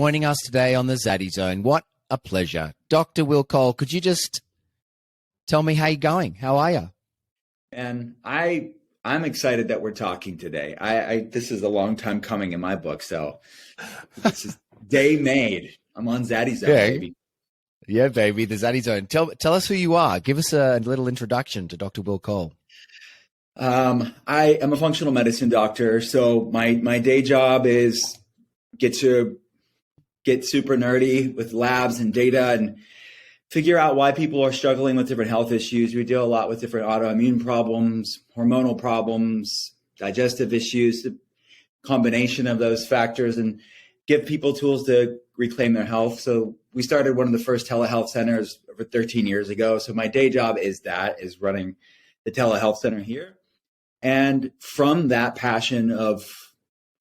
Joining us today on the Zaddy Zone. What a pleasure. Dr. Will Cole, could you just tell me how you're going? How are you? And I'm excited that we're talking today. This is a long time coming in my book, so this is day made. I'm on Zaddy Zone, baby. Yeah, baby, the Zaddy Zone. Tell us who you are. Give us a little introduction to Dr. Will Cole. I am a functional medicine doctor, so my day job is get super nerdy with labs and data and figure out why people are struggling with different health issues. We deal a lot with different autoimmune problems, hormonal problems, digestive issues, the combination of those factors, and give people tools to reclaim their health. So we started one of the first telehealth centers over 13 years ago. So my day job is running the telehealth center here. And from that passion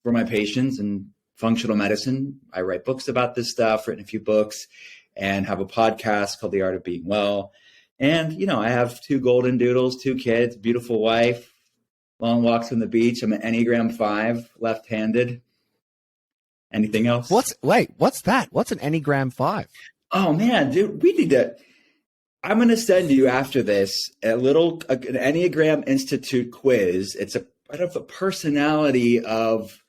for my patients and functional medicine, I write books about this stuff, written a few books, and have a podcast called The Art of Being Well. And, I have 2 golden doodles, 2 kids, beautiful wife, long walks on the beach. I'm an Enneagram 5, left-handed. Anything else? What's that? What's an Enneagram 5? Oh, man, dude, we need to. I'm going to send you after this an Enneagram Institute quiz. It's a personality of,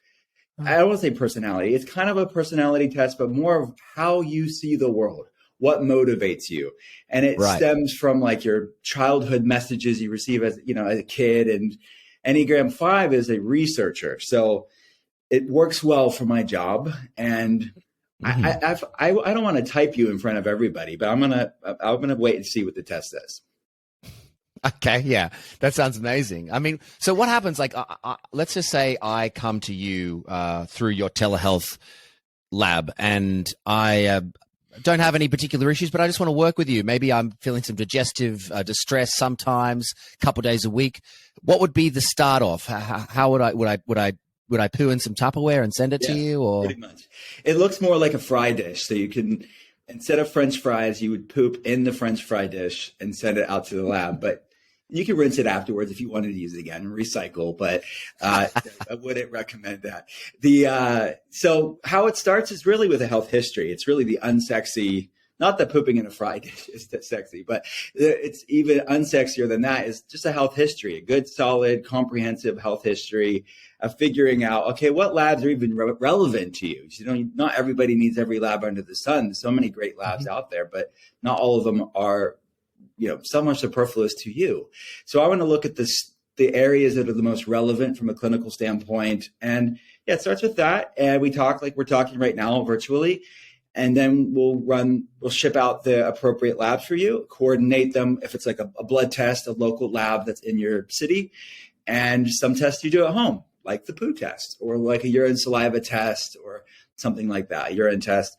I don't want to say personality. It's kind of a personality test, but more of how you see the world, what motivates you. And it stems from like your childhood messages you receive as a kid. And Enneagram 5 is a researcher. So it works well for my job. And I don't want to type you in front of everybody, but I'm gonna wait and see what the test says. Okay, yeah, that sounds amazing. I mean, so what happens? Like, let's just say I come to you through your telehealth lab, and I don't have any particular issues, but I just want to work with you. Maybe I'm feeling some digestive distress sometimes, a couple of days a week. What would be the start off? How would I poo in some Tupperware and send it to you? Or pretty much. It looks more like a fry dish. So you can, instead of French fries, you would poop in the French fry dish and send it out to the lab. But you can rinse it afterwards if you wanted to use it again and recycle. But I wouldn't recommend that. So how it starts is really with a health history. It's really the unsexy. Not that pooping in a fry dish is that sexy, but it's even unsexier than that is just a health history, a good, solid, comprehensive health history of figuring out, okay, what labs are even relevant to you? Not everybody needs every lab under the sun. There's so many great labs out there, but not all of them are, some are superfluous to you. So I want to look at the areas that are the most relevant from a clinical standpoint. And yeah, it starts with that. And we talk like we're talking right now virtually. And then we'll ship out the appropriate labs for you, coordinate them. If it's like a blood test, a local lab that's in your city, and some tests you do at home, like the poo test or like a urine saliva test or something like that, urine test.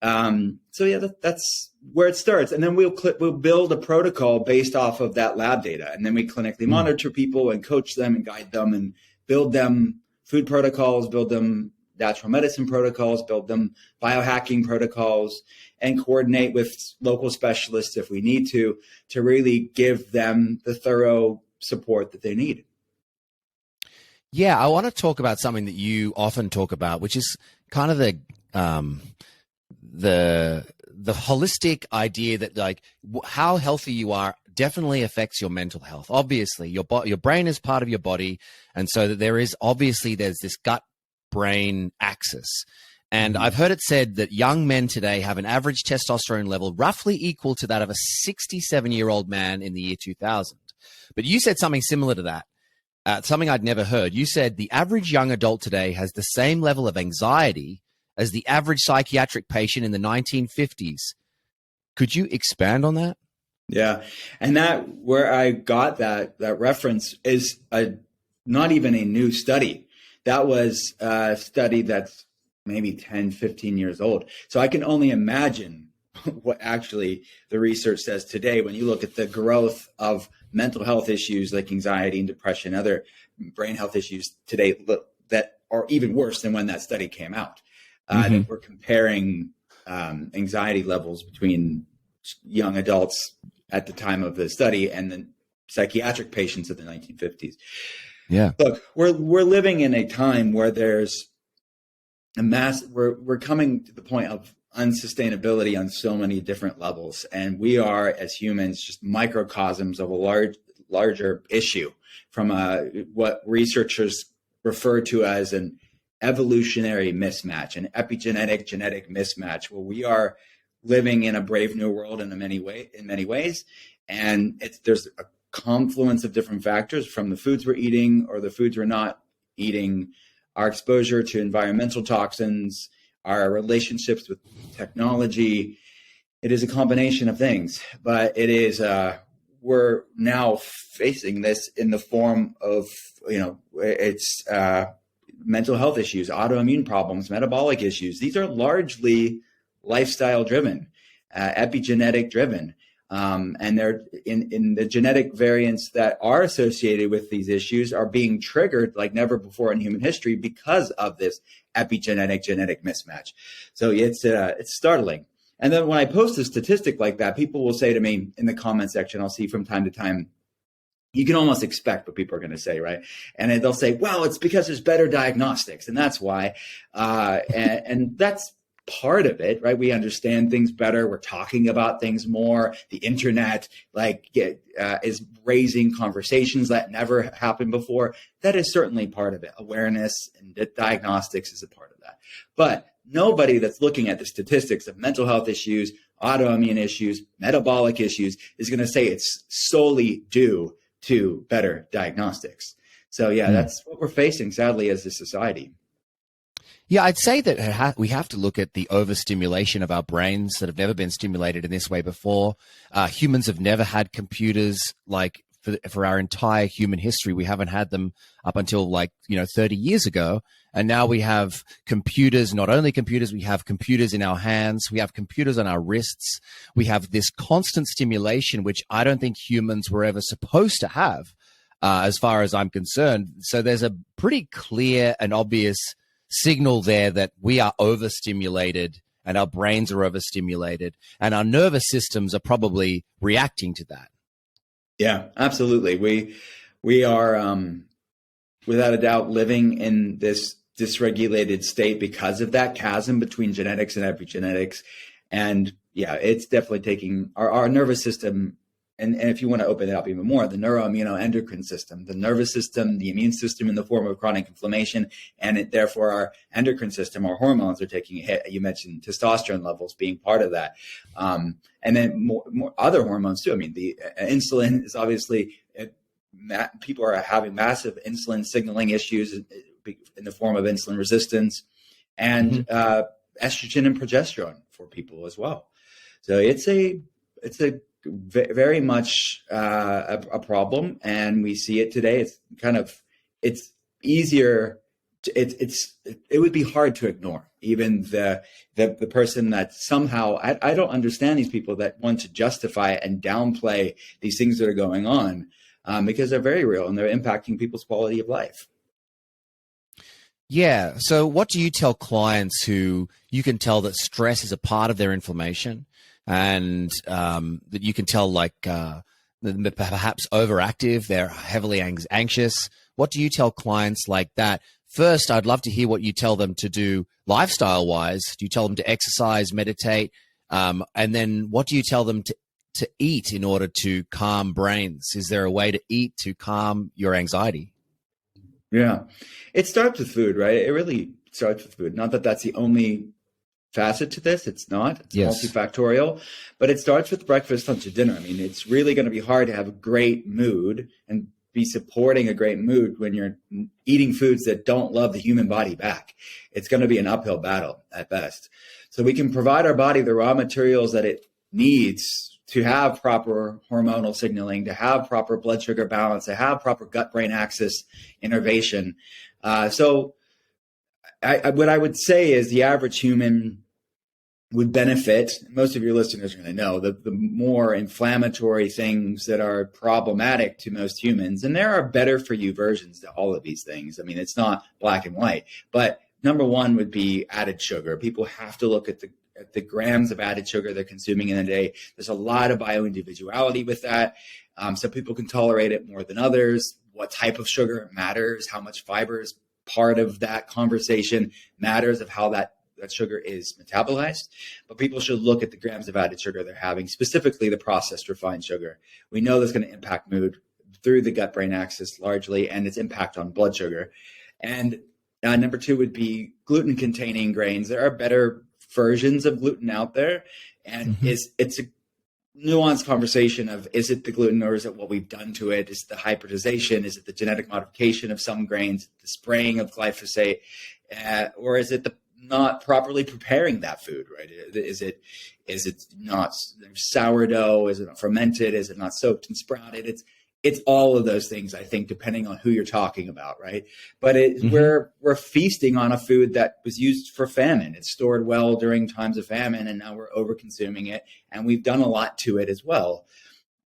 So yeah, that's where it starts. And then we'll build a protocol based off of that lab data. And then we clinically monitor people and coach them and guide them and build them food protocols, build them natural medicine protocols, build them biohacking protocols, and coordinate with local specialists if we need to really give them the thorough support that they need. Yeah, I want to talk about something that you often talk about, which is kind of the holistic idea that like how healthy you are definitely affects your mental health. Obviously, your brain is part of your body, and so that there's this gut brain axis. And I've heard it said that young men today have an average testosterone level roughly equal to that of a 67-year-old man in the year 2000. But you said something similar to that, something I'd never heard. You said the average young adult today has the same level of anxiety as the average psychiatric patient in the 1950s. Could you expand on that? Yeah. And that where I got that reference is not even a new study. That was a study that's maybe 10, 15 years old. So I can only imagine what actually the research says today when you look at the growth of mental health issues like anxiety and depression, other brain health issues today that are even worse than when that study came out. That we're comparing anxiety levels between young adults at the time of the study and the psychiatric patients of the 1950s. Yeah. Look, we're living in a time where there's we're coming to the point of unsustainability on so many different levels, and we are, as humans, just microcosms of a larger issue from what researchers refer to as an evolutionary mismatch, an epigenetic genetic mismatch, where we are living in a brave new world in many ways, and there's a confluence of different factors, from the foods we're eating or the foods we're not eating, our exposure to environmental toxins, our relationships with technology. It is a combination of things, but it is we're now facing this in the form of, it's mental health issues, autoimmune problems, metabolic issues. These are largely lifestyle driven, epigenetic driven. And they're in the genetic variants that are associated with these issues are being triggered like never before in human history because of this epigenetic genetic mismatch. So it's startling. And then when I post a statistic like that, people will say to me in the comment section, I'll see from time to time, you can almost expect what people are going to say, right? And they'll say, well, it's because there's better diagnostics, and that's why. And that's part of it, right? We understand things better. We're talking about things more. The internet is raising conversations that never happened before. That is certainly part of it. Awareness and diagnostics is a part of that. But nobody that's looking at the statistics of mental health issues, autoimmune issues, metabolic issues is going to say it's solely due to better diagnostics. So yeah, that's what we're facing, sadly, as a society. Yeah, I'd say that we have to look at the overstimulation of our brains that have never been stimulated in this way before. Humans have never had computers like for our entire human history. We haven't had them up until 30 years ago. And now we have computers, not only computers, we have computers in our hands. We have computers on our wrists. We have this constant stimulation, which I don't think humans were ever supposed to have, as far as I'm concerned. So there's a pretty clear and obvious signal there that we are overstimulated and our brains are overstimulated and our nervous systems are probably reacting to that. Yeah, absolutely. We are, without a doubt, living in this dysregulated state because of that chasm between genetics and epigenetics. And yeah, it's definitely taking our nervous system. And if you want to open it up even more, the neuroimmunoendocrine system, the nervous system, the immune system in the form of chronic inflammation, and therefore our endocrine system, our hormones are taking a hit. You mentioned testosterone levels being part of that. And then more other hormones too. I mean, the insulin is obviously, people are having massive insulin signaling issues in the form of insulin resistance, and estrogen and progesterone for people as well. So it's a very much a problem, and we see it today. It's easier. It would be hard to ignore. Even the person that somehow I don't understand these people that want to justify and downplay these things that are going on, because they're very real and they're impacting people's quality of life. Yeah. So what do you tell clients who you can tell that stress is a part of their inflammation, and that you can tell perhaps overactive, they're heavily anxious? What do you tell clients like that? First, I'd love to hear what you tell them to do lifestyle-wise. Do you tell them to exercise, meditate? And then what do you tell them to eat in order to calm brains? Is there a way to eat to calm your anxiety? Yeah, it starts with food, right? It really starts with food. Not that that's the only facet to this. It's not. It's multifactorial, but it starts with breakfast, lunch, and dinner. I mean, it's really going to be hard to have a great mood and be supporting a great mood when you're eating foods that don't love the human body back. It's going to be an uphill battle at best. So we can provide our body the raw materials that it needs to have proper hormonal signaling, to have proper blood sugar balance, to have proper gut-brain axis innervation. So what I would say is the average human would benefit. Most of your listeners are going to know the more inflammatory things that are problematic to most humans. And there are better for you versions to all of these things. I mean, it's not black and white, but number one would be added sugar. People have to look at the grams of added sugar they're consuming in a day. There's a lot of bioindividuality with that. Some people can tolerate it more than others. What type of sugar matters, how much fiber is part of that conversation matters of how that sugar is metabolized, but people should look at the grams of added sugar they're having, specifically the processed refined sugar. We know that's going to impact mood through the gut-brain axis largely, and its impact on blood sugar. And number two would be gluten-containing grains. There are better versions of gluten out there, and it's a nuanced conversation of, is it the gluten or is it what we've done to it? Is it the hybridization? Is it the genetic modification of some grains, the spraying of glyphosate, or is it the not properly preparing that food, right? Is it not sourdough? Is it not fermented? Is it not soaked and sprouted? It's all of those things, I think, depending on who you're talking about, right? But we're feasting on a food that was used for famine. It's stored well during times of famine, and now we're over consuming it, and we've done a lot to it as well.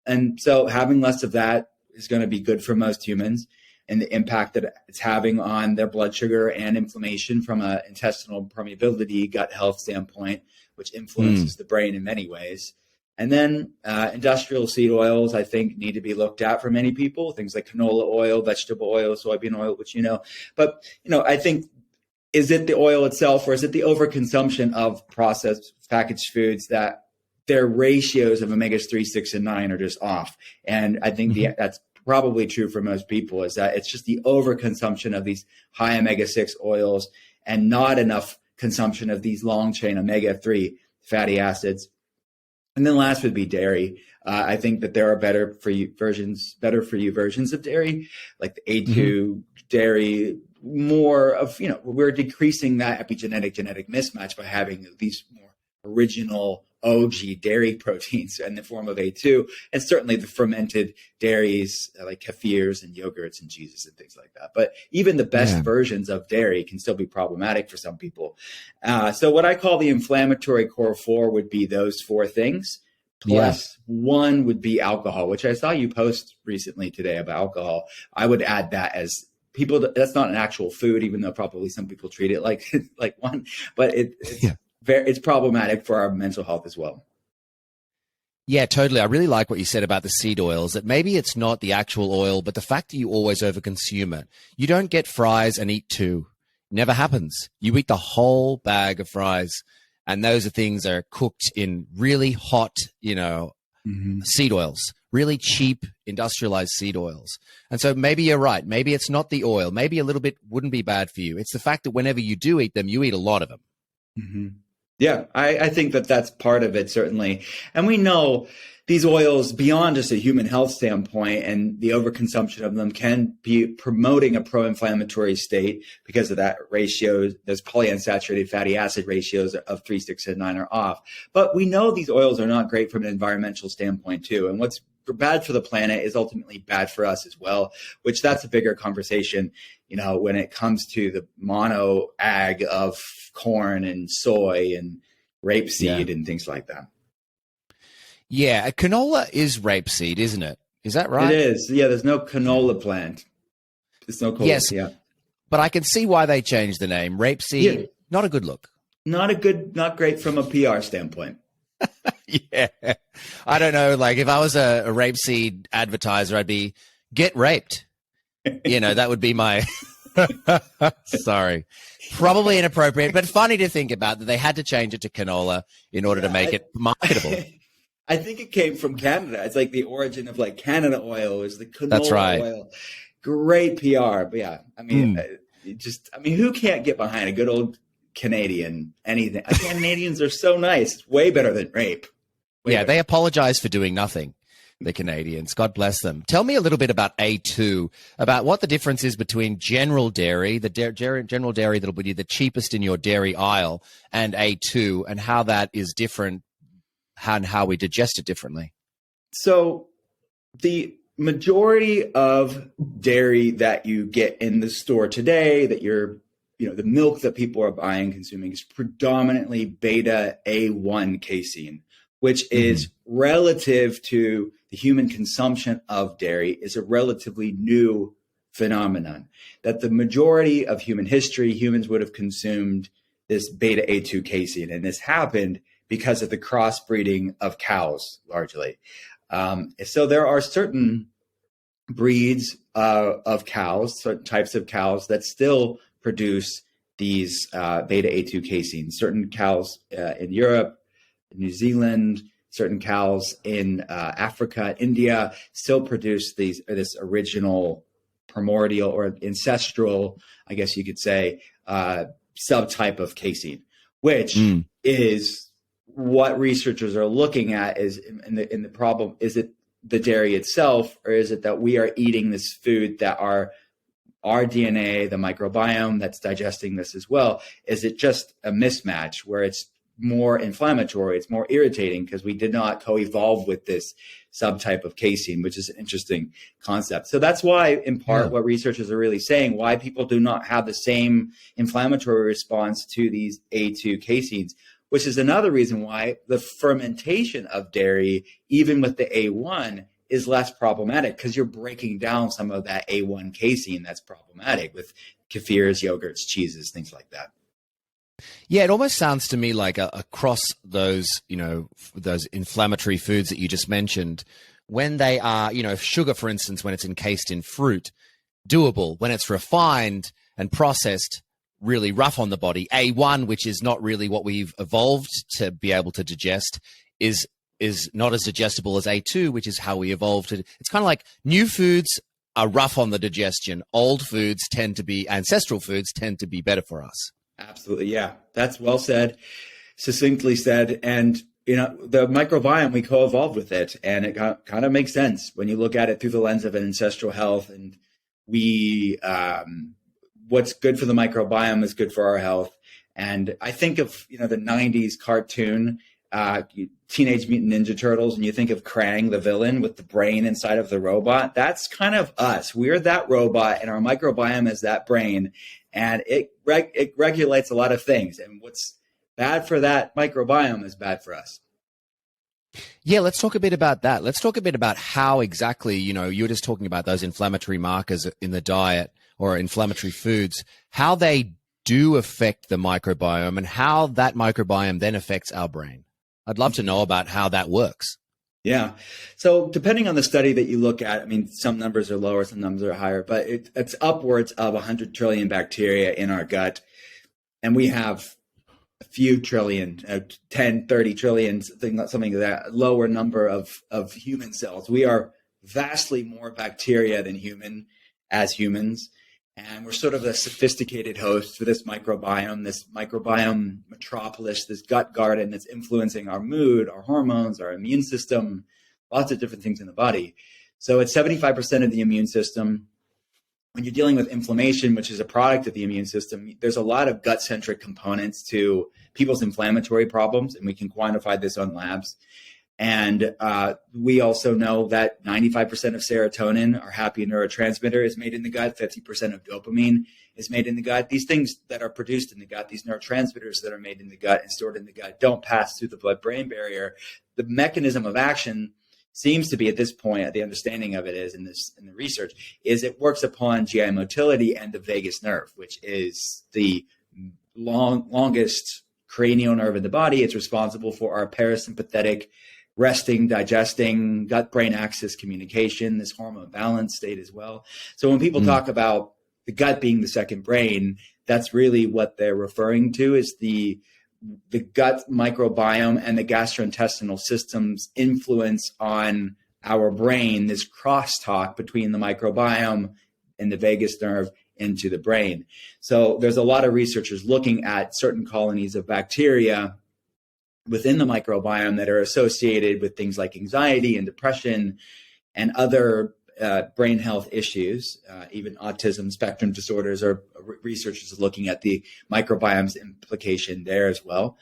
And so having less of that is going to be good for most humans, and the impact that it's having on their blood sugar and inflammation from an intestinal permeability, gut health standpoint, which influences the brain in many ways. And then industrial seed oils, I think, need to be looked at for many people. Things like canola oil, vegetable oil, soybean oil, which But, I think, is it the oil itself, or is it the overconsumption of processed packaged foods that their ratios of omegas-3, 6, and 9 are just off? And I think that's probably true for most people, is that it's just the overconsumption of these high omega-6 oils and not enough consumption of these long-chain omega-3 fatty acids. And then last would be dairy. I think that there are better for you versions of dairy, like the A2 dairy, more of, we're decreasing that epigenetic genetic mismatch by having these more original OG dairy proteins in the form of A2, and certainly the fermented dairies like kefirs and yogurts and cheeses and things like that. But even the best versions of dairy can still be problematic for some people. So what I call the inflammatory core four would be those four things. Plus one would be alcohol, which I saw you post recently today about alcohol. I would add that as people, that's not an actual food, even though probably some people treat it like one, but it's problematic for our mental health as well. Yeah, totally. I really like what you said about the seed oils, that maybe it's not the actual oil, but the fact that you always overconsume it. You don't get fries and eat two. Never happens. You eat the whole bag of fries, and those are things that are cooked in really hot, seed oils, really cheap industrialized seed oils. And so maybe you're right. Maybe it's not the oil. Maybe a little bit wouldn't be bad for you. It's the fact that whenever you do eat them, you eat a lot of them. Mm-hmm. Yeah, I think that that's part of it, certainly. And we know these oils, beyond just a human health standpoint, and the overconsumption of them can be promoting a pro-inflammatory state because of that ratio. Those polyunsaturated fatty acid ratios of 3, 6, and 9 are off. But we know these oils are not great from an environmental standpoint, too. And what's bad for the planet is ultimately bad for us as well, which that's a bigger conversation, when it comes to the mono ag of corn and soy and rapeseed and things like that. Yeah, canola is rapeseed, isn't it? Is that right? It is. Yeah, there's no canola plant. There's no canola. Yes, yeah. But I can see why they changed the name. Rapeseed, not a good look. Not great from a PR standpoint. Yeah. I don't know. Like if I was a rapeseed advertiser, I'd be get raped. That would be my, sorry, probably inappropriate, but funny to think about that they had to change it to canola in order to make it marketable. I think it came from Canada. It's like the origin of Canada oil is the canola oil. Great PR. But yeah, who can't get behind a good old Canadian anything? Canadians are so nice. It's way better than rape. They apologize for doing nothing. The Canadians, God bless them. Tell me a little bit about A2, about what the difference is between general dairy, the general dairy that'll be the cheapest in your dairy aisle, and A2, and how that is different and how we digest it differently. So the majority of dairy that you get in the store today, that the milk that people are buying, consuming, is predominantly beta A1 casein, which is relative to the human consumption of dairy, is a relatively new phenomenon. That the majority of human history, humans would have consumed this beta A2 casein. And this happened because of the crossbreeding of cows, largely. So there are certain breeds of cows, certain types of cows that still produce these beta A2 caseins. Certain cows in Europe, New Zealand, certain cows in Africa, India still produce this original primordial or ancestral, I guess you could say, subtype of casein, which is what researchers are looking at. Is in the problem, is it the dairy itself, or is it that we are eating this food that our DNA, the microbiome that's digesting this as well, is it just a mismatch where it's more inflammatory, it's more irritating because we did not co-evolve with this subtype of casein, which is an interesting concept. So that's why, in part, what researchers are really saying, why people do not have the same inflammatory response to these A2 caseins, which is another reason why the fermentation of dairy, even with the A1, is less problematic, because you're breaking down some of that A1 casein that's problematic with kefirs, yogurts, cheeses, things like that. Yeah, it almost sounds to me like across those, those inflammatory foods that you just mentioned, when they are, sugar, for instance, when it's encased in fruit, doable. When it's refined and processed, really rough on the body. A1, which is not really what we've evolved to be able to digest, is not as digestible as A2, which is how we evolved it. It's kind of like new foods are rough on the digestion. Old foods ancestral foods tend to be better for us. Absolutely. Yeah, that's well said, succinctly said. And, the microbiome, we co-evolved with it, and it kind of makes sense when you look at it through the lens of an ancestral health. And what's good for the microbiome is good for our health. And I think of, the 90s cartoon, Teenage Mutant Ninja Turtles, and you think of Krang, the villain with the brain inside of the robot. That's kind of us. We're that robot, and our microbiome is that brain. And it regulates a lot of things. And what's bad for that microbiome is bad for us. Yeah, let's talk a bit about that. Let's talk a bit about how exactly, you're just talking about those inflammatory markers in the diet or inflammatory foods, how they do affect the microbiome and how that microbiome then affects our brain. I'd love to know about how that works. Yeah. So depending on the study that you look at, some numbers are lower, some numbers are higher, but it's upwards of 100 trillion bacteria in our gut. And we have a few trillion, 10, 30 trillion, something like that, lower number of human cells. We are vastly more bacteria than humans. And we're sort of a sophisticated host for this microbiome metropolis, this gut garden that's influencing our mood, our hormones, our immune system, lots of different things in the body. So it's 75% of the immune system. When you're dealing with inflammation, which is a product of the immune system, there's a lot of gut-centric components to people's inflammatory problems, and we can quantify this on labs. And we also know that 95% of serotonin, our happy neurotransmitter, is made in the gut. 50% of dopamine is made in the gut. These things that are produced in the gut, these neurotransmitters that are made in the gut and stored in the gut, don't pass through the blood-brain barrier. The mechanism of action seems to be, at this point, the understanding of it is in the research, is it works upon GI motility and the vagus nerve, which is the longest cranial nerve in the body. It's responsible for our parasympathetic resting, digesting, gut-brain axis communication, this hormone balance state as well. So when people talk about the gut being the second brain, that's really what they're referring to, is the gut microbiome and the gastrointestinal system's influence on our brain, this crosstalk between the microbiome and the vagus nerve into the brain. So there's a lot of researchers looking at certain colonies of bacteria within the microbiome that are associated with things like anxiety and depression and other brain health issues, even autism spectrum disorders, or researchers are looking at the microbiome's implication there as well,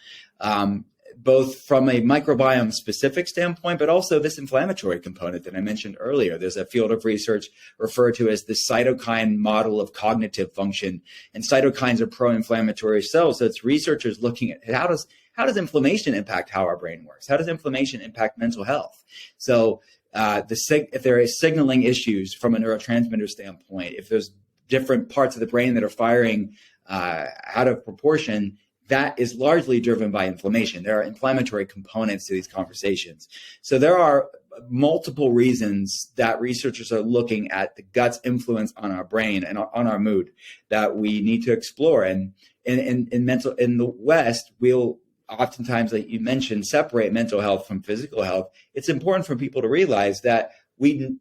both from a microbiome specific standpoint, but also this inflammatory component that I mentioned earlier. There's a field of research referred to as the cytokine model of cognitive function, and cytokines are pro-inflammatory cells. So it's researchers looking at how does inflammation impact how our brain works? How does inflammation impact mental health? So if there is signaling issues from a neurotransmitter standpoint, if there's different parts of the brain that are firing out of proportion, that is largely driven by inflammation. There are inflammatory components to these conversations. So there are multiple reasons that researchers are looking at the gut's influence on our brain and on our mood that we need to explore. And in the West, we'll oftentimes, like you mentioned, separate mental health from physical health. It's important for people to realize that we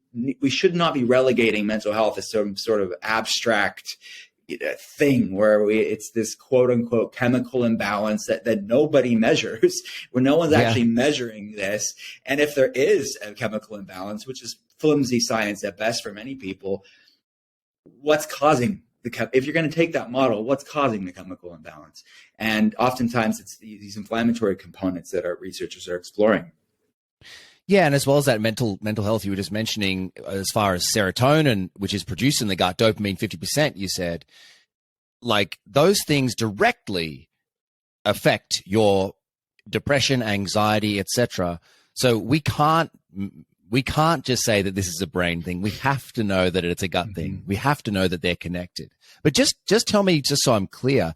should not be relegating mental health as some sort of abstract thing where it's this quote unquote chemical imbalance that nobody measures, where no one's actually measuring this. And if there is a chemical imbalance, which is flimsy science at best for many people, what's causing if you're going to take that model, what's causing the chemical imbalance? And oftentimes it's these inflammatory components that our researchers are exploring. Yeah, and as well as that mental health you were just mentioning, as far as serotonin, which is produced in the gut, dopamine 50%, you said, like those things directly affect your depression, anxiety, etc. So we can't just say that this is a brain thing. We have to know that it's a gut thing. We have to know that they're connected. But just tell me, just so I'm clear,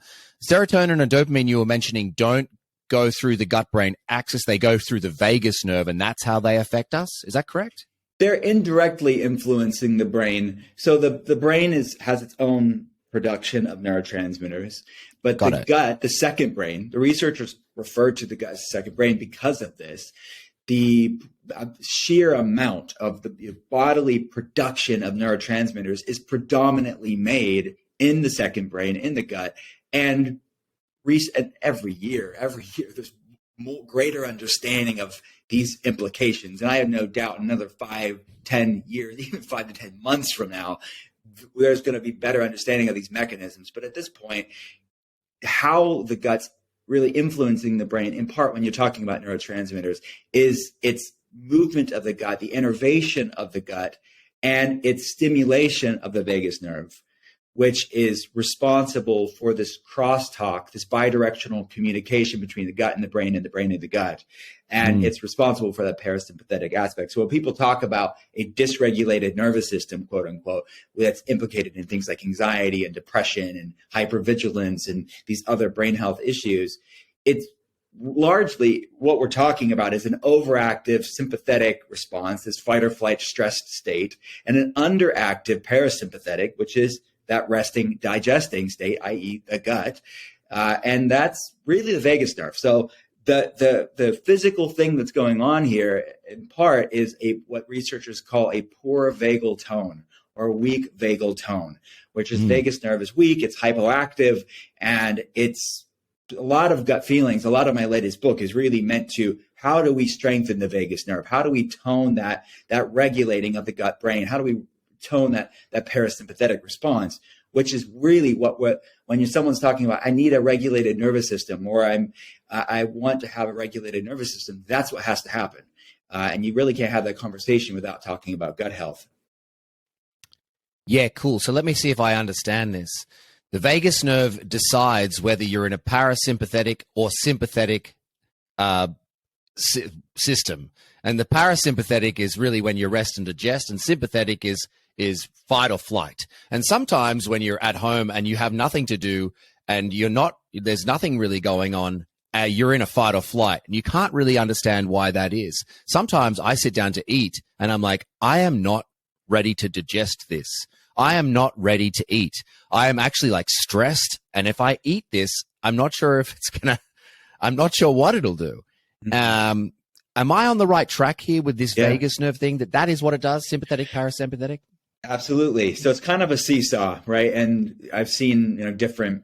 serotonin and dopamine you were mentioning don't go through the gut-brain axis. They go through the vagus nerve, and that's how they affect us. Is that correct? They're indirectly influencing the brain. So the brain has its own production of neurotransmitters, but the gut, the second brain, the researchers referred to the gut as the second brain because of this. The sheer amount of the bodily production of neurotransmitters is predominantly made in the second brain, in the gut, and every year, there's greater understanding of these implications. And I have no doubt another 5-10 years, even 5 to 10 months from now, there's going to be better understanding of these mechanisms. But at this point, how the gut's really influencing the brain, in part when you're talking about neurotransmitters, is its movement of the gut, the innervation of the gut, and its stimulation of the vagus nerve, which is responsible for this crosstalk, this bidirectional communication between the gut and the brain and the gut. And it's responsible for that parasympathetic aspect. So when people talk about a dysregulated nervous system, quote unquote, that's implicated in things like anxiety and depression and hypervigilance and these other brain health issues, it's largely what we're talking about is an overactive sympathetic response, this fight or flight stressed state, and an underactive parasympathetic, which is that resting, digesting state, i.e. the gut. And that's really the vagus nerve. So the physical thing that's going on here in part is what researchers call a poor vagal tone or weak vagal tone, which is vagus nerve is weak, it's hypoactive, and it's a lot of gut feelings. A lot of my latest book is really meant to, how do we strengthen the vagus nerve? How do we tone that regulating of the gut brain? How do we tone that parasympathetic response, which is really what when someone's talking about, I need a regulated nervous system, or I want to have a regulated nervous system, that's what has to happen. And you really can't have that conversation without talking about gut health. Yeah, cool. So let me see if I understand this. The vagus nerve decides whether you're in a parasympathetic or sympathetic system. And the parasympathetic is really when you rest and digest, and sympathetic is fight or flight. And sometimes when you're at home and you have nothing to do and there's nothing really going on, you're in a fight or flight, and you can't really understand why that is. Sometimes I sit down to eat and I'm like, I am not ready to digest this. I am not ready to eat. I am actually like stressed. And if I eat this, I'm not sure if I'm not sure what it'll do. Am I on the right track here with this vagus nerve thing, that is what it does, sympathetic, parasympathetic? Absolutely. So it's kind of a seesaw, right? And I've seen, different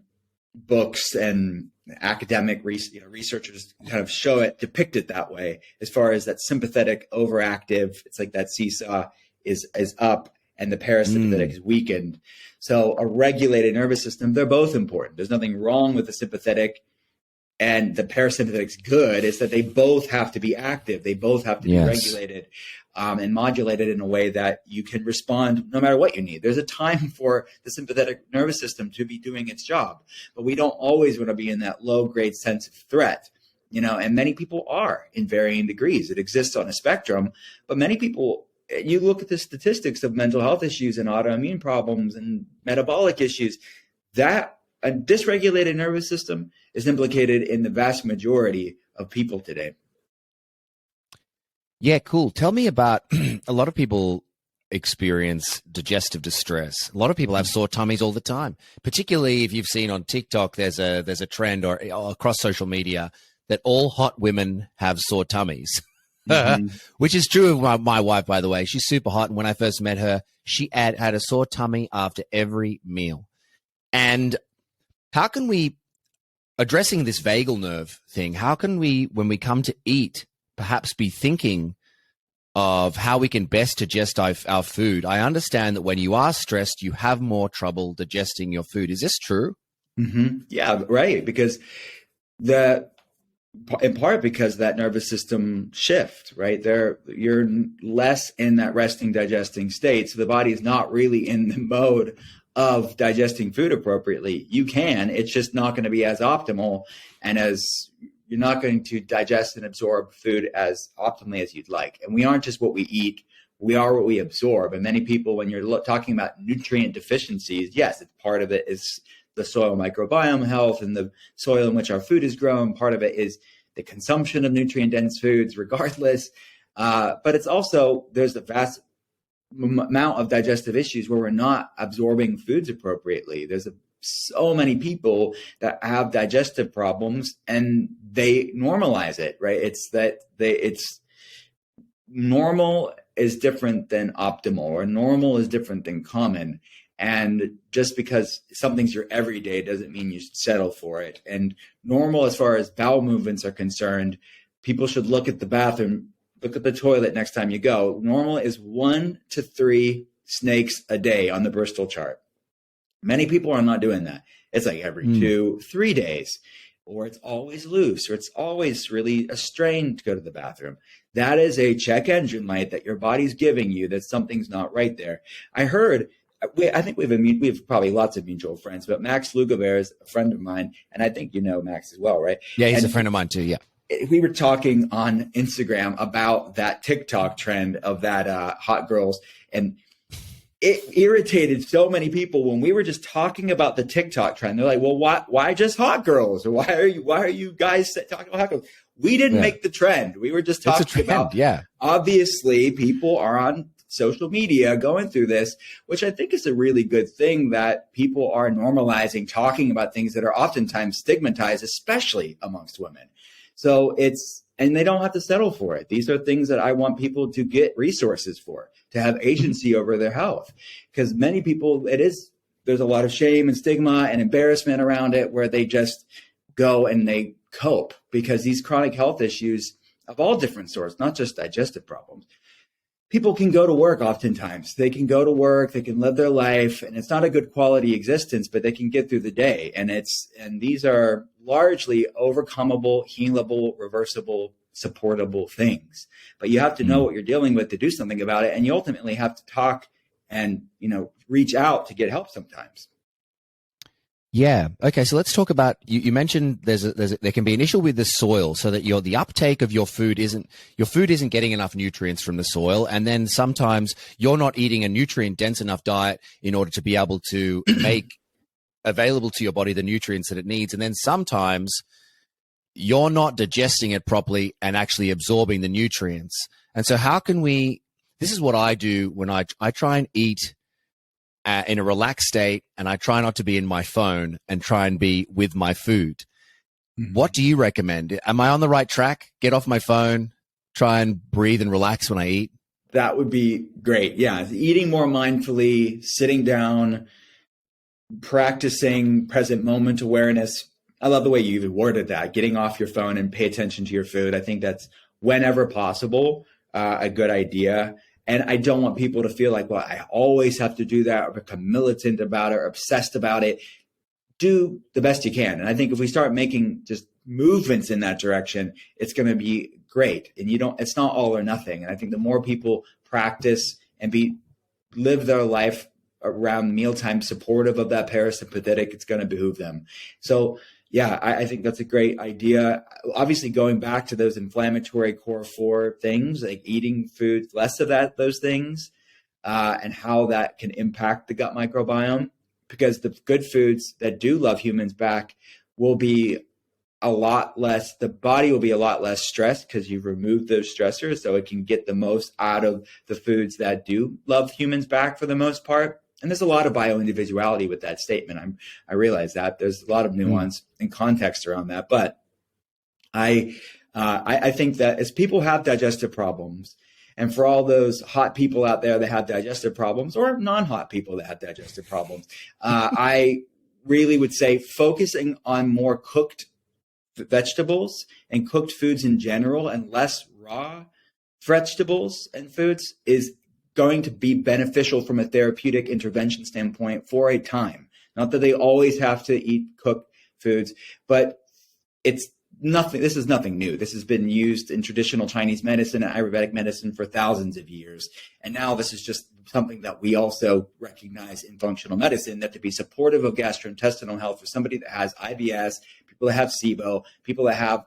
books and academic researchers kind of depict it that way, as far as that sympathetic overactive. It's like that seesaw is up and the parasympathetic is weakened. So a regulated nervous system, they're both important. There's nothing wrong with the sympathetic and the parasympathetic's good. It's that they both have to be active. They both have to be regulated and modulated in a way that you can respond no matter what you need. There's a time for the sympathetic nervous system to be doing its job, but we don't always want to be in that low grade sense of threat, and many people are in varying degrees. It exists on a spectrum, but many people, you look at the statistics of mental health issues and autoimmune problems and metabolic issues, that a dysregulated nervous system is implicated in the vast majority of people today. Yeah, cool. Tell me about a lot of people experience digestive distress. A lot of people have sore tummies all the time. Particularly if you've seen on TikTok, there's a trend or across social media that all hot women have sore tummies. Mm-hmm. Which is true of my wife, by the way. She's super hot, and when I first met her, she had a sore tummy after every meal. And how can we, addressing this vagal nerve thing, how can we, when we come to eat, perhaps be thinking of how we can best digest our food? I understand that when you are stressed, you have more trouble digesting your food. Is this true? Mm-hmm. Yeah, right. Because in part because that nervous system shift, right there, you're less in that resting, digesting state. So the body is not really in the mode of digesting food appropriately. You can, it's just not going to be as optimal, and as you're not going to digest and absorb food as optimally as you'd like. And we aren't just what we eat, we are what we absorb. And many people, when you're talking about nutrient deficiencies, yes, it's part of it is the soil microbiome health and the soil in which our food is grown. Part of it is the consumption of nutrient-dense foods, regardless. But it's also, there's a vast amount of digestive issues where we're not absorbing foods appropriately. There's so many people that have digestive problems and they normalize it, right? It's normal is different than optimal, or normal is different than common. And just because something's your everyday doesn't mean you should settle for it. And normal, as far as bowel movements are concerned, people should look at the bathroom, look at the toilet next time you go. Normal is 1 to 3 snakes a day on the Bristol chart. Many people are not doing that. It's like every 2-3 days, or it's always loose, or it's always really a strain to go to the bathroom. That is a check engine light that your body's giving you that something's not right there. I think we have probably lots of mutual friends, but Max Lugavere is a friend of mine, and I think you know Max as well, right? Yeah, he's a friend of mine too. Yeah, we were talking on Instagram about that TikTok trend of that hot girls, and it irritated so many people when we were just talking about the TikTok trend. They're like, "Well, why just hot girls? Or why are you guys talking about hot girls?" We didn't make the trend. We were just talking about. Yeah, obviously, people are on social media going through this, which I think is a really good thing, that people are normalizing talking about things that are oftentimes stigmatized, especially amongst women. So and they don't have to settle for it. These are things that I want people to get resources for, to have agency over their health. Because many people, there's a lot of shame and stigma and embarrassment around it, where they just go and they cope, because these chronic health issues of all different sorts, not just digestive problems, people can go to work oftentimes. They can go to work, they can live their life, and it's not a good quality existence, but they can get through the day. And these are largely overcomable, healable, reversible, supportable things. But you have to know what you're dealing with to do something about it. And you ultimately have to talk and, reach out to get help sometimes. Yeah. Okay. So let's talk about, you mentioned there can be an issue with the soil, so that the uptake of your food isn't getting enough nutrients from the soil. And then sometimes you're not eating a nutrient dense enough diet in order to be able to make available to your body the nutrients that it needs. And then sometimes you're not digesting it properly and actually absorbing the nutrients. And so this is what I do when I try and eat in a relaxed state, and I try not to be in my phone and try and be with my food. Mm-hmm. What do you recommend? Am I on the right track? Get off my phone, try and breathe and relax when I eat? That would be great. Yeah. Eating more mindfully, sitting down, practicing present moment awareness. I love the way you even worded that, getting off your phone and pay attention to your food. I think that's, whenever possible, a good idea. And I don't want people to feel like, well, I always have to do that, or become militant about it, or obsessed about it. Do the best you can. And I think if we start making just movements in that direction, it's going to be great. And it's not all or nothing. And I think the more people practice and live their life around mealtime supportive of that parasympathetic, it's going to behoove them. So yeah, I think that's a great idea. Obviously, going back to those inflammatory core 4 things, like eating food, less of those things, and how that can impact the gut microbiome, because the good foods that do love humans back will be the body will be a lot less stressed because you've removed those stressors, so it can get the most out of the foods that do love humans back for the most part. And there's a lot of bio-individuality with that statement. I realize that there's a lot of nuance and context around that, but I think that as people have digestive problems, and for all those hot people out there that have digestive problems, or non-hot people that have digestive problems, I really would say focusing on more cooked vegetables and cooked foods in general and less raw vegetables and foods is going to be beneficial from a therapeutic intervention standpoint for a time. Not that they always have to eat cooked foods, but it's nothing. This is nothing new. This has been used in traditional Chinese medicine and Ayurvedic medicine for thousands of years. And now this is just something that we also recognize in functional medicine, that to be supportive of gastrointestinal health for somebody that has IBS, people that have SIBO, people that have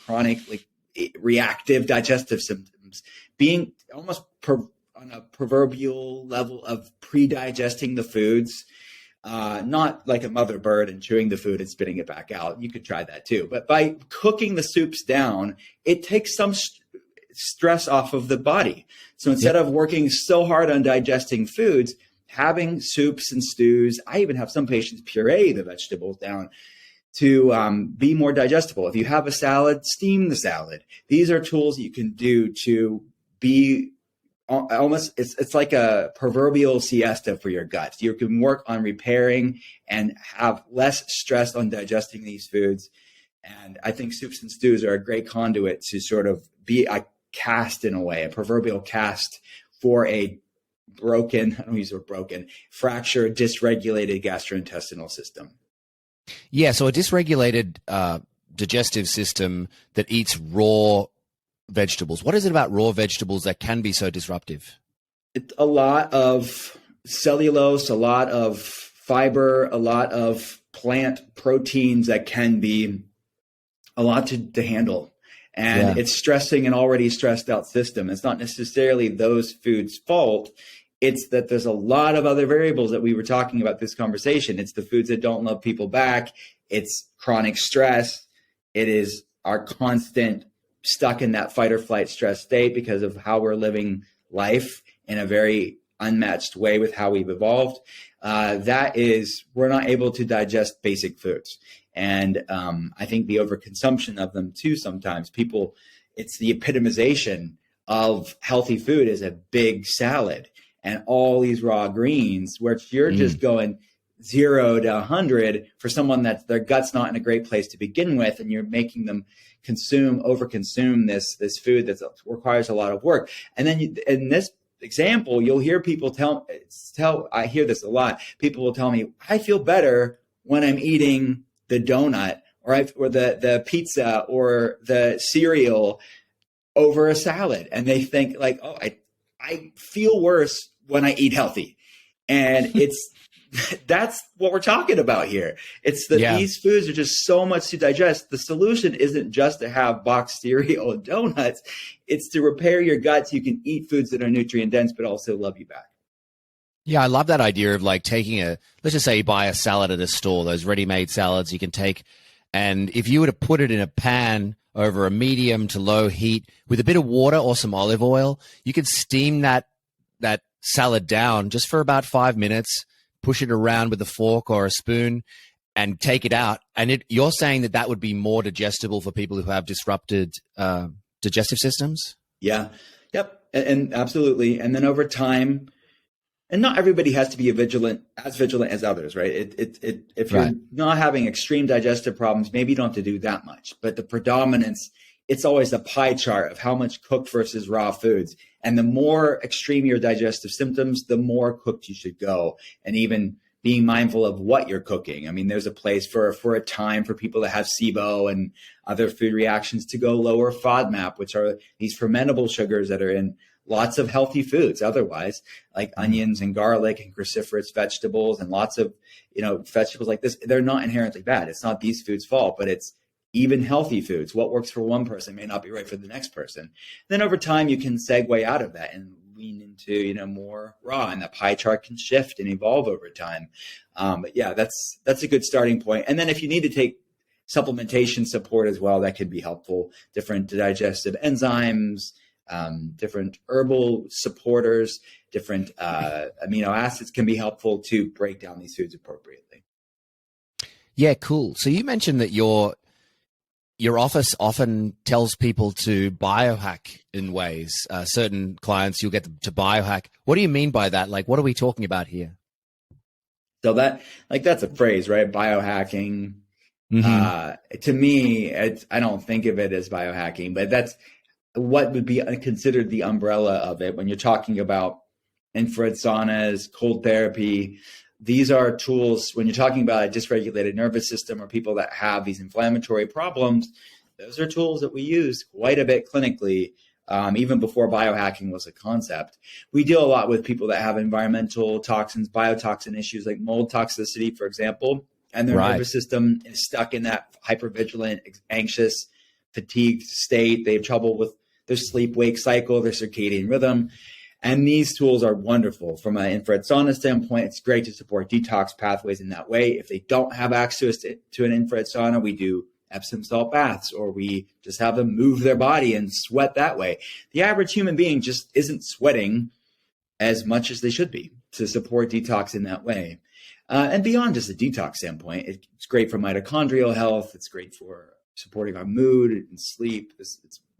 chronic reactive digestive symptoms, being almost on a proverbial level of pre-digesting the foods, not like a mother bird and chewing the food and spitting it back out. You could try that too. But by cooking the soups down, it takes some stress off of the body. So instead of working so hard on digesting foods, having soups and stews, I even have some patients puree the vegetables down to be more digestible. If you have a salad, steam the salad. These are tools you can do to be almost, it's like a proverbial siesta for your gut. You can work on repairing and have less stress on digesting these foods. And I think soups and stews are a great conduit to sort of be a cast in a way, a proverbial cast for a broken, I don't use the word broken, fractured, dysregulated gastrointestinal system. Yeah, so a dysregulated digestive system that eats raw vegetables. What is it about raw vegetables that can be so disruptive? It's a lot of cellulose, a lot of fiber, a lot of plant proteins that can be a lot to handle. And it's stressing an already stressed out system. It's not necessarily those foods' fault. It's that there's a lot of other variables that we were talking about this conversation. It's the foods that don't love people back. It's chronic stress. It is our constant stuck in that fight or flight stress state because of how we're living life in a very unmatched way with how we've evolved. We're not able to digest basic foods. And I think the overconsumption of them too, sometimes it's the epitomization of healthy food is a big salad and all these raw greens, where you're just going 0 to 100 for someone that their gut's not in a great place to begin with, and you're making them overconsume this food that requires a lot of work. And then in this example, you'll hear people I hear this a lot. People will tell me, I feel better when I'm eating the donut or the pizza or the cereal over a salad. And they think like, oh, I feel worse when I eat healthy. And that's what we're talking about here. It's that these foods are just so much to digest. The solution isn't just to have boxed cereal and donuts. It's to repair your gut so you can eat foods that are nutrient dense, but also love you back. Yeah, I love that idea of like taking let's just say you buy a salad at a store, those ready-made salads you can take. And if you were to put it in a pan over a medium to low heat with a bit of water or some olive oil, you could steam that salad down just for about 5 minutes, push it around with a fork or a spoon and take it out. And you're saying that would be more digestible for people who have disrupted digestive systems? Yeah. Yep. And absolutely. And then over time, and not everybody has to be as vigilant as others, right? If you're not having extreme digestive problems, maybe you don't have to do that much. But the predominance, it's always a pie chart of how much cooked versus raw foods. And the more extreme your digestive symptoms, the more cooked you should go. And even being mindful of what you're cooking. I mean, there's a place for a time for people that have SIBO and other food reactions to go lower FODMAP, which are these fermentable sugars that are in lots of healthy foods otherwise, like onions and garlic and cruciferous vegetables and lots of, vegetables like this. They're not inherently bad. It's not these foods' fault, but it's even healthy foods. What works for one person may not be right for the next person. Then over time, you can segue out of that and lean into, more raw, and the pie chart can shift and evolve over time. But yeah, that's a good starting point. And then if you need to take supplementation support as well that could be helpful. Different digestive enzymes, different herbal supporters, different amino acids can be helpful to break down these foods appropriately. Yeah, cool. So you mentioned that your office often tells people to biohack in ways. Certain clients, you'll get them to biohack. What do you mean by that? Like, what are we talking about here? So that's a phrase, right? Biohacking. Mm-hmm. To me, I don't think of it as biohacking, but that's what would be considered the umbrella of it. When you're talking about infrared saunas, cold therapy, these are tools. When you're talking about a dysregulated nervous system or people that have these inflammatory problems, those are tools that we use quite a bit clinically, even before biohacking was a concept. We deal a lot with people that have environmental toxins, biotoxin issues like mold toxicity, for example, and their nervous system is stuck in that hypervigilant, anxious, fatigued state. They have trouble with their sleep-wake cycle, their circadian rhythm. And these tools are wonderful. From an infrared sauna standpoint, it's great to support detox pathways in that way. If they don't have access to an infrared sauna, we do Epsom salt baths, or we just have them move their body and sweat that way. The average human being just isn't sweating as much as they should be to support detox in that way. And beyond just a detox standpoint, it's great for mitochondrial health. It's great for supporting our mood and sleep. It's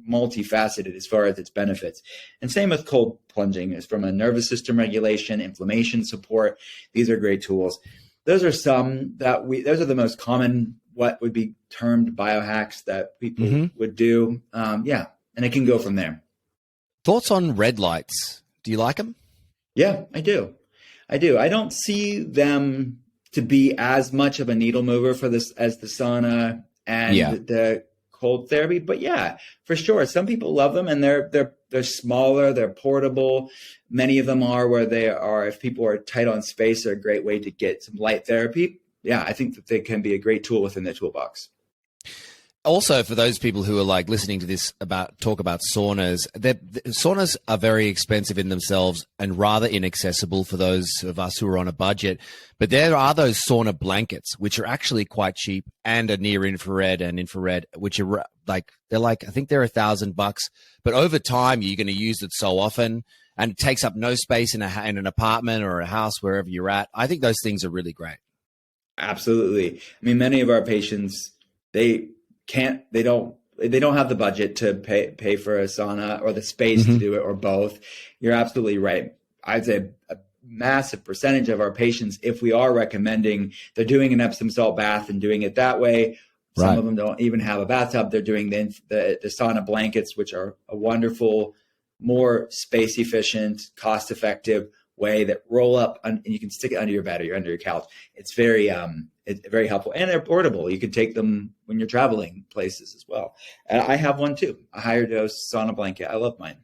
multifaceted as far as its benefits. And same with cold plunging, is from a nervous system regulation, inflammation support. These are great tools. Those are those are the most common, what would be termed biohacks that people would do. And it can go from there. Thoughts on red lights? Do you like them? Yeah, I do. I don't see them to be as much of a needle mover for this as the sauna and the cold therapy, but yeah, for sure. Some people love them, and they're smaller, they're portable. Many of them are where they are. If people are tight on space, they're a great way to get some light therapy. Yeah, I think that they can be a great tool within the toolbox. Also, for those people who are like listening to this talk about saunas, saunas are very expensive in themselves and rather inaccessible for those of us who are on a budget. But there are those sauna blankets, which are actually quite cheap, and a near infrared and infrared, which are I think they're $1,000. But over time, you're going to use it so often, and it takes up no space in an apartment or a house, wherever you're at. I think those things are really great. Absolutely. I mean, many of our patients, they don't have the budget to pay for a sauna or the space to do it, or both. You're absolutely right. I'd say a massive percentage of our patients, if we are recommending, they're doing an Epsom salt bath and doing it that way. Some of them don't even have a bathtub. They're doing the sauna blankets, which are a wonderful, more space efficient, cost effective way that roll up and you can stick it under your bed or under your couch. It's very helpful, and they're portable. You can take them when you're traveling places as well. And I have one too, a higher dose sauna blanket. I love mine.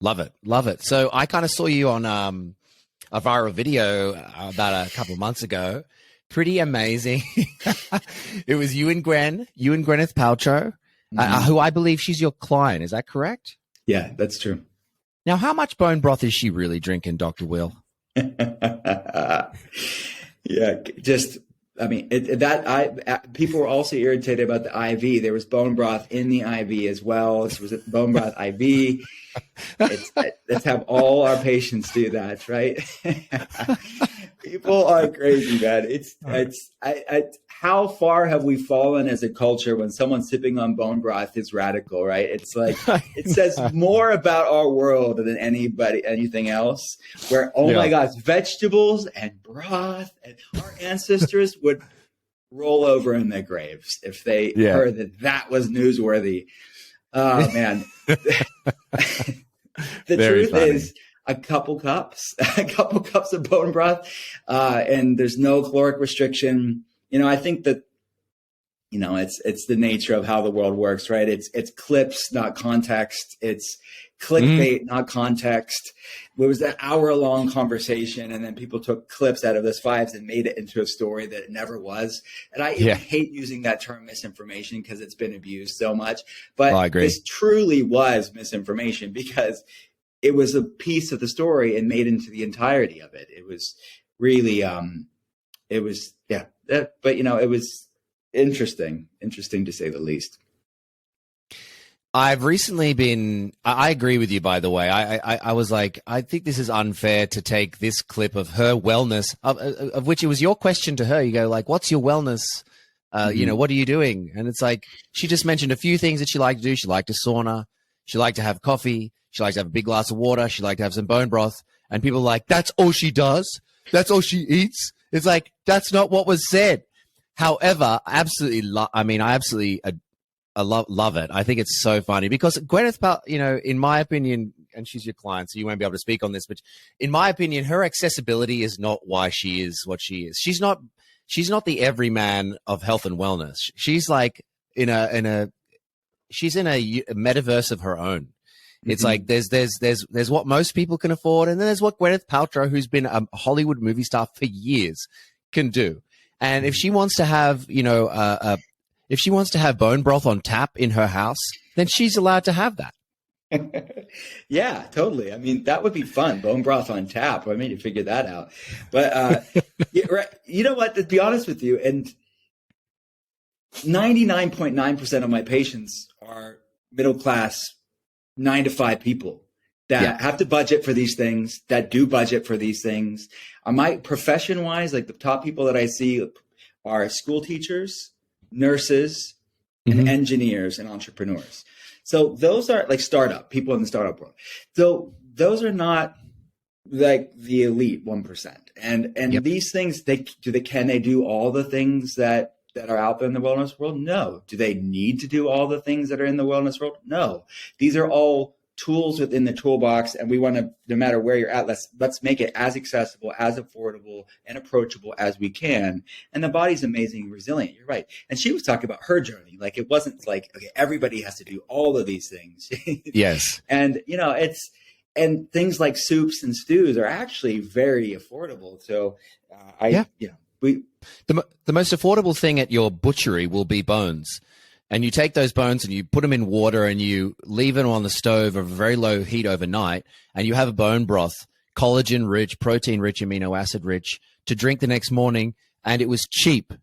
Love it. So I kind of saw you on a viral video about a couple of months ago. Pretty amazing. It was you and Gwyneth Paltrow, who I believe she's your client. Is that correct? Yeah, that's true. Now, how much bone broth is she really drinking, Dr. Will? Yeah, people were also irritated about the IV. There was bone broth in the IV as well. This was a bone broth IV. Let's have all our patients do that, right? People are crazy, man. How far have we fallen as a culture when someone sipping on bone broth is radical, right? It's like, it says more about our world than anything else, where, my gosh, vegetables and broth, and our ancestors would roll over in their graves if they heard that was newsworthy. Oh, man. The truth is, a couple cups of bone broth, and there's no caloric restriction. I think that, it's the nature of how the world works, right? It's clips, not context. It's clickbait, not context. It was an hour-long conversation, and then people took clips out of this Fives and made it into a story that it never was. And I hate using that term misinformation because it's been abused so much. But this truly was misinformation, because it was a piece of the story and made into the entirety of it. It was really, it was interesting to say the least. I've recently been, I agree with you, by the way. I was like, I think this is unfair to take this clip of her wellness, of which it was your question to her. You go like, what's your wellness? You know, what are you doing? And it's like, she just mentioned a few things that she liked to do. She liked to sauna. She liked to have coffee. She liked to have a big glass of water. She liked to have some bone broth. And people are like, that's all she does? That's all she eats? It's like, that's not what was said. However, absolutely, I love it. I think it's so funny because Gwyneth Paltrow, you know, in my opinion, and she's your client, so you won't be able to speak on this, but in my opinion, her accessibility is not why she is what she is. She's not the everyman of health and wellness. She's like she's in a metaverse of her own. It's like there's what most people can afford, and then there's what Gwyneth Paltrow, who's been a Hollywood movie star for years, can do. And if she wants to have, you know, if she wants to have bone broth on tap in her house, then she's allowed to have that. Yeah, totally. I mean, that would be fun. Bone broth on tap. I mean, you figure that out. But yeah, right. You know what? To be honest with you, and 99.9% of my patients are middle class, 9-to-5 people that have to budget for these things, that do budget for these things. My profession wise, like the top people that I see are school teachers, nurses, and engineers and entrepreneurs. So those are like people in the startup world. So those are not like the elite 1%. And these things, can they do all the things that are out there in the wellness world? No. Do they need to do all the things that are in the wellness world? No. These are all tools within the toolbox, and we want to, no matter where you're at, let's make it as accessible, as affordable, and approachable as we can. And the body's amazing and resilient. You're right. And she was talking about her journey. Like, it wasn't like, okay, everybody has to do all of these things. Yes. And you know, and things like soups and stews are actually very affordable. So the most affordable thing at your butchery will be bones. And you take those bones and you put them in water and you leave them on the stove of a very low heat overnight, and you have a bone broth, collagen rich, protein rich, amino acid rich, to drink the next morning. And it was cheap.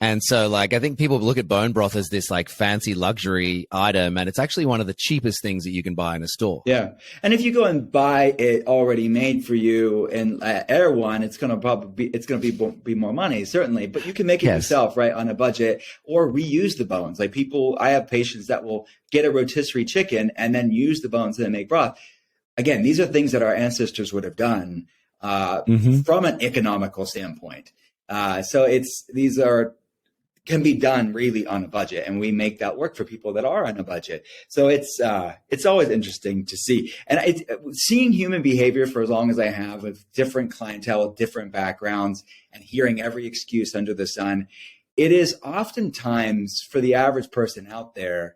And so, like, I think people look at bone broth as this like fancy luxury item, and it's actually one of the cheapest things that you can buy in a store. Yeah. And if you go and buy it already made for you in Erewhon, it's going to be more money, certainly, but you can make it yourself, right, on a budget, or reuse the bones. Like I have patients that will get a rotisserie chicken and then use the bones and then make broth. Again, these are things that our ancestors would have done from an economical standpoint. So these can be done really on a budget, and we make that work for people that are on a budget. So it's always interesting to see, and seeing human behavior for as long as I have, with different clientele, with different backgrounds, and hearing every excuse under the sun. It is oftentimes, for the average person out there,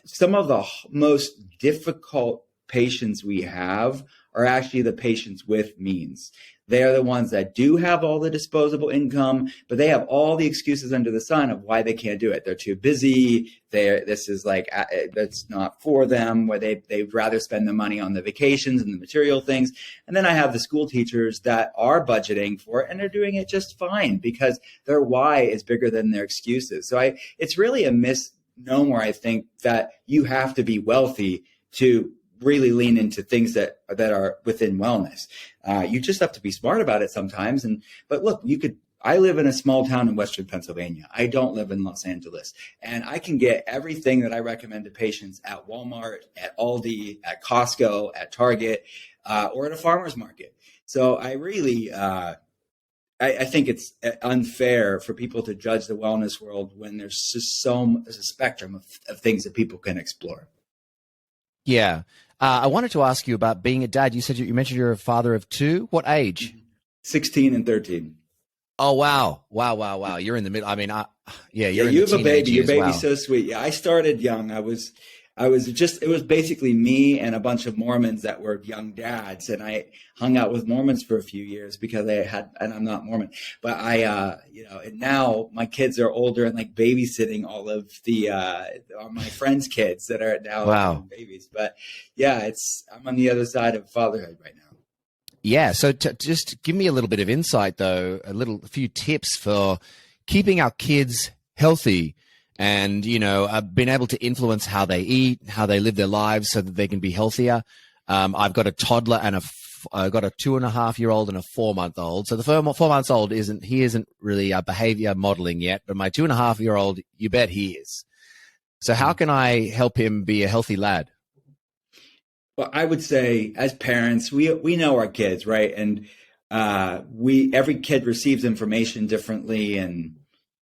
some of the most difficult patients we have are actually the patients with means. They are the ones that do have all the disposable income, but they have all the excuses under the sun of why they can't do it. They're too busy. This is like, that's not for them, where they'd rather spend the money on the vacations and the material things. And then I have the school teachers that are budgeting for it, and they're doing it just fine because their why is bigger than their excuses. So it's really a misnomer, I think, that you have to be wealthy to really lean into things that are within wellness. You just have to be smart about it sometimes. But look, I live in a small town in Western Pennsylvania. I don't live in Los Angeles, and I can get everything that I recommend to patients at Walmart, at Aldi, at Costco, at Target, or at a farmer's market. So I really, I think it's unfair for people to judge the wellness world when there's just there's a spectrum of things that people can explore. Yeah. I wanted to ask you about being a dad. You said you mentioned you're a father of 2. What age? 16 and 13. Oh, wow. Wow. You're in the middle. I mean, you have a baby. Your baby's so sweet. Yeah, I started young. It was basically me and a bunch of Mormons that were young dads. And I hung out with Mormons for a few years because and I'm not Mormon, but and now my kids are older and like babysitting all of my friends' kids that are now babies. But yeah, I'm on the other side of fatherhood right now. Yeah. So just give me a little bit of insight though, a few tips for keeping our kids healthy and, been able to influence how they eat, how they live their lives so that they can be healthier. I've got a toddler and I've got a 2.5-year-old and a 4-month-old. So the 4-month-old isn't really behavior modeling yet, but my 2.5-year-old, you bet he is. So how can I help him be a healthy lad? Well, I would say as parents, we know our kids, right? And every kid receives information differently and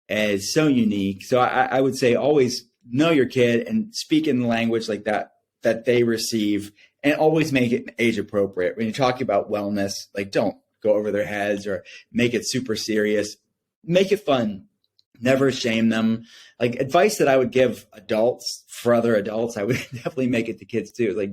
is so unique. So I would say always know your kid and speak in the language like that they receive, and always make it age appropriate. When you're talking about wellness, like don't go over their heads or make it super serious. Make it fun. Never shame them. Like advice that I would give adults for other adults, I would definitely make it to kids too. Like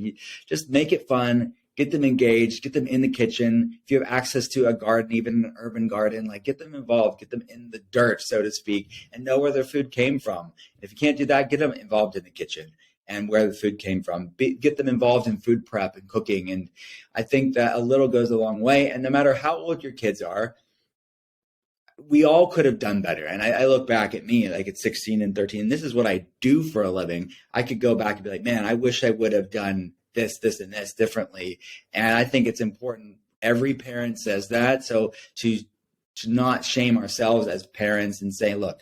just make it fun, get them engaged, get them in the kitchen. If you have access to a garden, even an urban garden, like get them involved, get them in the dirt, so to speak, and know where their food came from. If you can't do that, get them involved in the kitchen and where the food came from. Get them involved in food prep and cooking. And I think that a little goes a long way. And no matter how old your kids are, we all could have done better. And I look back at me, like at 16 and 13, this is what I do for a living. I could go back and be like, man, I wish I would have done this, and this differently. And I think it's important. Every parent says that. So to not shame ourselves as parents and say, look,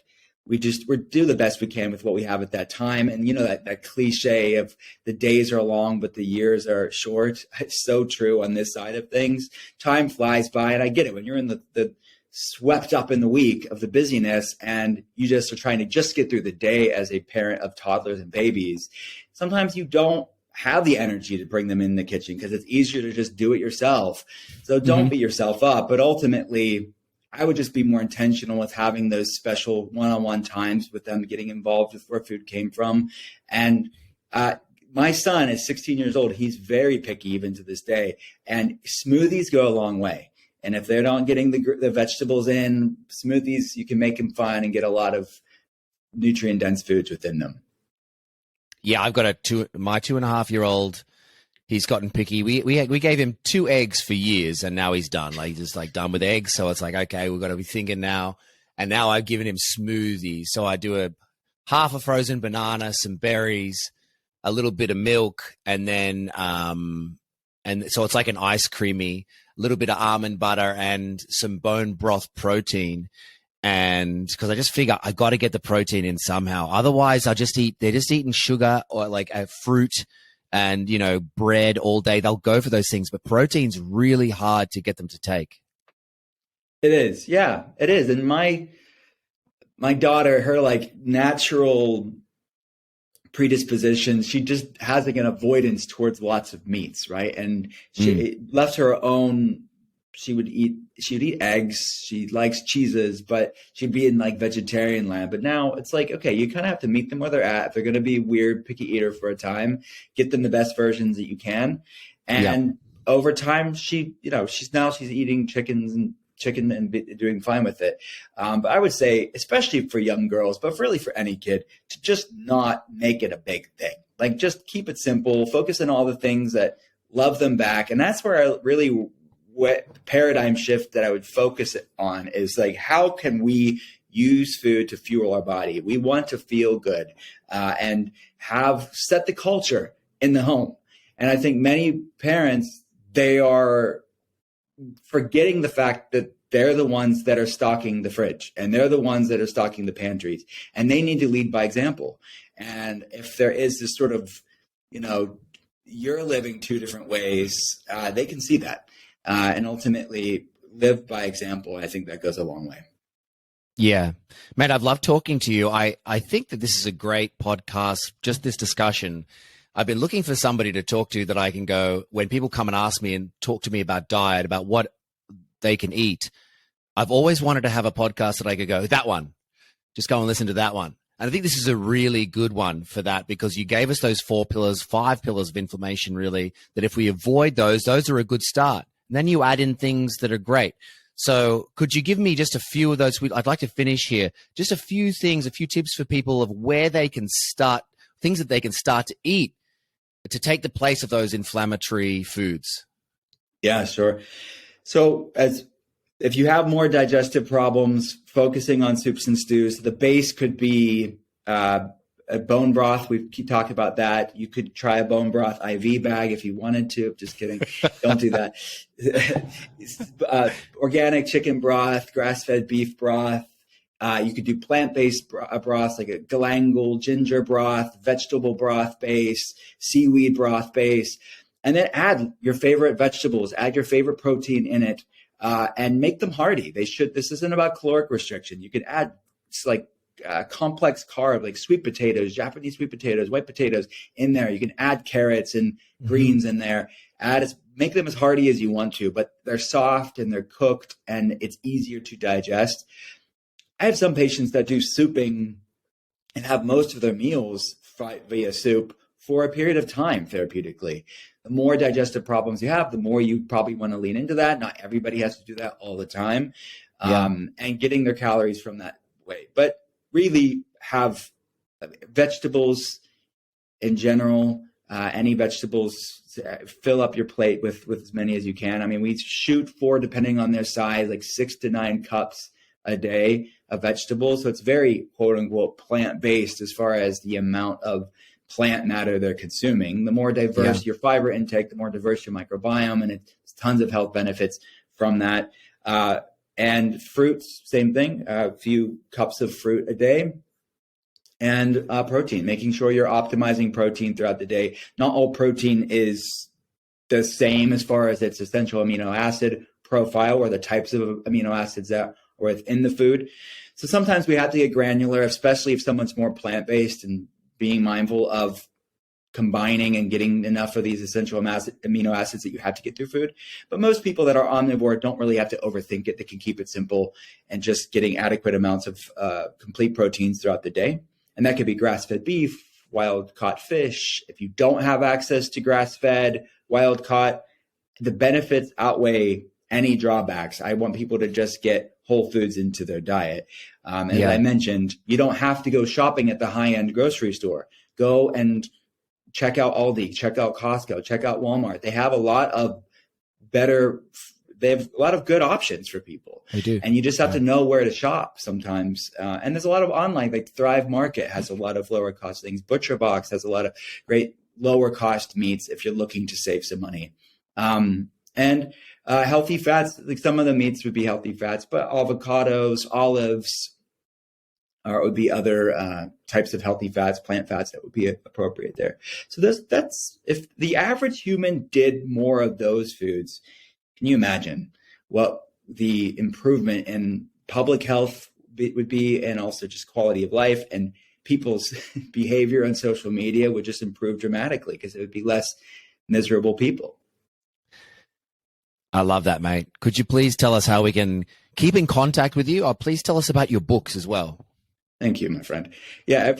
we do the best we can with what we have at that time. And that cliche of the days are long, but the years are short. It's so true on this side of things. Time flies by, and I get it. When you're in the swept up in the week of the busyness and you just are trying to just get through the day as a parent of toddlers and babies, sometimes you don't have the energy to bring them in the kitchen because it's easier to just do it yourself. So don't beat yourself up. But ultimately, I would just be more intentional with having those special one-on-one times with them, getting involved with where food came from. And my son is 16 years old. He's very picky even to this day. And smoothies go a long way. And if they're not getting the vegetables in, smoothies, you can make them fun and get a lot of nutrient-dense foods within them. Yeah, I've got my 2.5-year-old. He's gotten picky. We gave him 2 eggs for years, and now he's done. Like he's just done with eggs. So it's like, okay, we've got to be thinking now. And now I've given him smoothies. So I do half a frozen banana, some berries, a little bit of milk, and then and so it's like an ice creamy, a little bit of almond butter and some bone broth protein. And because I just figure I got to get the protein in somehow. Otherwise, they're just eating sugar or like a fruit and, bread all day. They'll go for those things, but protein's really hard to get them to take. It is. Yeah, it is. And my daughter, her like natural predisposition, she just has like an avoidance towards lots of meats, right? And she left her own. She would eat eggs. She likes cheeses, but she'd be in like vegetarian land. But now it's like, okay, you kind of have to meet them where they're at. If they're going to be weird, picky eater for a time, get them the best versions that you can. And over time, she's eating chicken and doing fine with it. But I would say, especially for young girls, but really for any kid, to just not make it a big thing. Like just keep it simple, focus on all the things that love them back. And that's where what paradigm shift that I would focus on is like, how can we use food to fuel our body? We want to feel good and set the culture in the home. And I think many parents, they are forgetting the fact that they're the ones that are stocking the fridge and they're the ones that are stocking the pantries, and they need to lead by example. And if there is this sort of, you're living 2 different ways, they can see that. And ultimately live by example. I think that goes a long way. Yeah, Matt, I've loved talking to you. I think that this is a great podcast, just this discussion. I've been looking for somebody to talk to that I can go, when people come and ask me and talk to me about diet, about what they can eat. I've always wanted to have a podcast that I could go, that one, just go and listen to that one. And I think this is a really good one for that, because you gave us those 5 pillars of inflammation, really, that if we avoid those are a good start. And then you add in things that are great. So could you give me just a few of those? I'd like to finish here. Just a few things, a few tips for people of where they can start, things that they can start to eat to take the place of those inflammatory foods. Yeah, sure. So as If you have more digestive problems, focusing on soups and stews, the base could be a bone broth. We keep talking about that. You could try a bone broth IV bag if you wanted to. Just kidding. Don't do that. Organic chicken broth, grass-fed beef broth. You could do plant-based broths like a galangal ginger broth, vegetable broth base, seaweed broth base, and then add your favorite vegetables, add your favorite protein in it, and make them hearty. This isn't about caloric restriction. You can add complex carb like sweet potatoes, Japanese sweet potatoes, white potatoes in there. You can add carrots and greens in there. Make them as hearty as you want to, but they're soft and they're cooked and it's easier to digest. I have some patients that do souping and have most of their meals via soup for a period of time therapeutically. The more digestive problems you have, the more you probably want to lean into that. Not everybody has to do that all the time. And getting their calories from that way. But really have vegetables in general, any vegetables, fill up your plate with as many as you can. I mean, we shoot for, depending on their size, like 6 to 9 cups a day of vegetables. So it's very quote unquote plant-based as far as the amount of plant matter they're consuming. The more diverse your fiber intake, the more diverse your microbiome, and it's tons of health benefits from that. And fruits, same thing, a few cups of fruit a day. And protein, making sure you're optimizing protein throughout the day. Not all protein is the same as far as its essential amino acid profile or the types of amino acids that are within the food. So sometimes we have to get granular, especially if someone's more plant-based, and being mindful of combining and getting enough of these essential amino acids that you have to get through food. But most people that are omnivore don't really have to overthink it. They can keep it simple and just getting adequate amounts of complete proteins throughout the day. And that could be grass-fed beef, wild-caught fish. If you don't have access to grass-fed, wild-caught, the benefits outweigh any drawbacks. I want people to just get whole foods into their diet. As I mentioned, you don't have to go shopping at the high-end grocery store. Go and check out Aldi, check out Costco, check out Walmart. They have a lot of good options for people. They do. And you just have to know where to shop sometimes. And there's a lot of online, like Thrive Market has a lot of lower cost things. Butcher Box has a lot of great lower cost meats if you're looking to save some money. And healthy fats, like some of the meats would be healthy fats, but avocados, olives, would be other types of healthy fats, plant fats that would be appropriate there. So that's if the average human did more of those foods, can you imagine what the improvement in public health would be, and also just quality of life, and people's behavior on social media would just improve dramatically because it would be less miserable people. I love that, mate. Could you please tell us how we can keep in contact with you? Or please tell us about your books as well. Thank you, my friend. Yeah,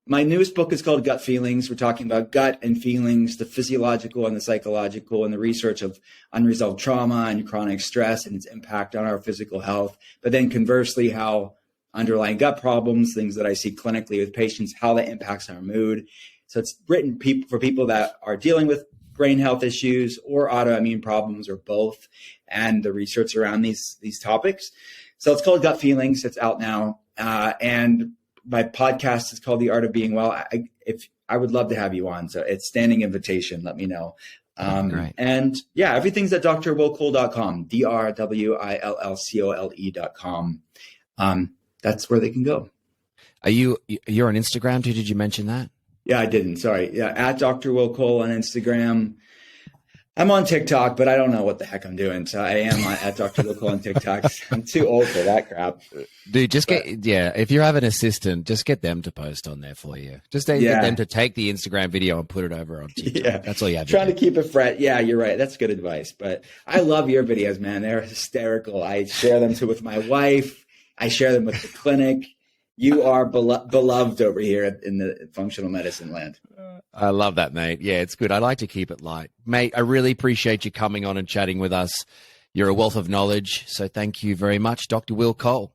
my newest book is called Gut Feelings. We're talking about gut and feelings, the physiological and the psychological, and the research of unresolved trauma and chronic stress and its impact on our physical health. But then conversely, how underlying gut problems, things that I see clinically with patients, how that impacts our mood. So it's written for people that are dealing with brain health issues or autoimmune problems or both, and the research around these topics. So it's called Gut Feelings. It's out now. And my podcast is called The Art of Being Well. I would love to have you on. So it's standing invitation. Let me know. Great. And yeah, everything's at drwillcole.com, drwillcole.com. That's where they can go. You're on Instagram too? Did you mention that? Yeah, I didn't. Sorry. Yeah, at Dr. Will Cole on Instagram. I'm on TikTok, but I don't know what the heck I'm doing. So I am at Dr. Will Cole on TikTok. I'm too old for that crap. Dude, if you have an assistant, just get them to post on there for you. Just get them to take the Instagram video and put it over on TikTok. Yeah. That's all you have to do. Trying to keep it fresh. Yeah, you're right. That's good advice. But I love your videos, man. They're hysterical. I share them with my wife. I share them with the clinic. You are beloved over here in the functional medicine land. I love that, mate. Yeah, it's good. I like to keep it light. Mate, I really appreciate you coming on and chatting with us. You're a wealth of knowledge. So thank you very much, Dr. Will Cole.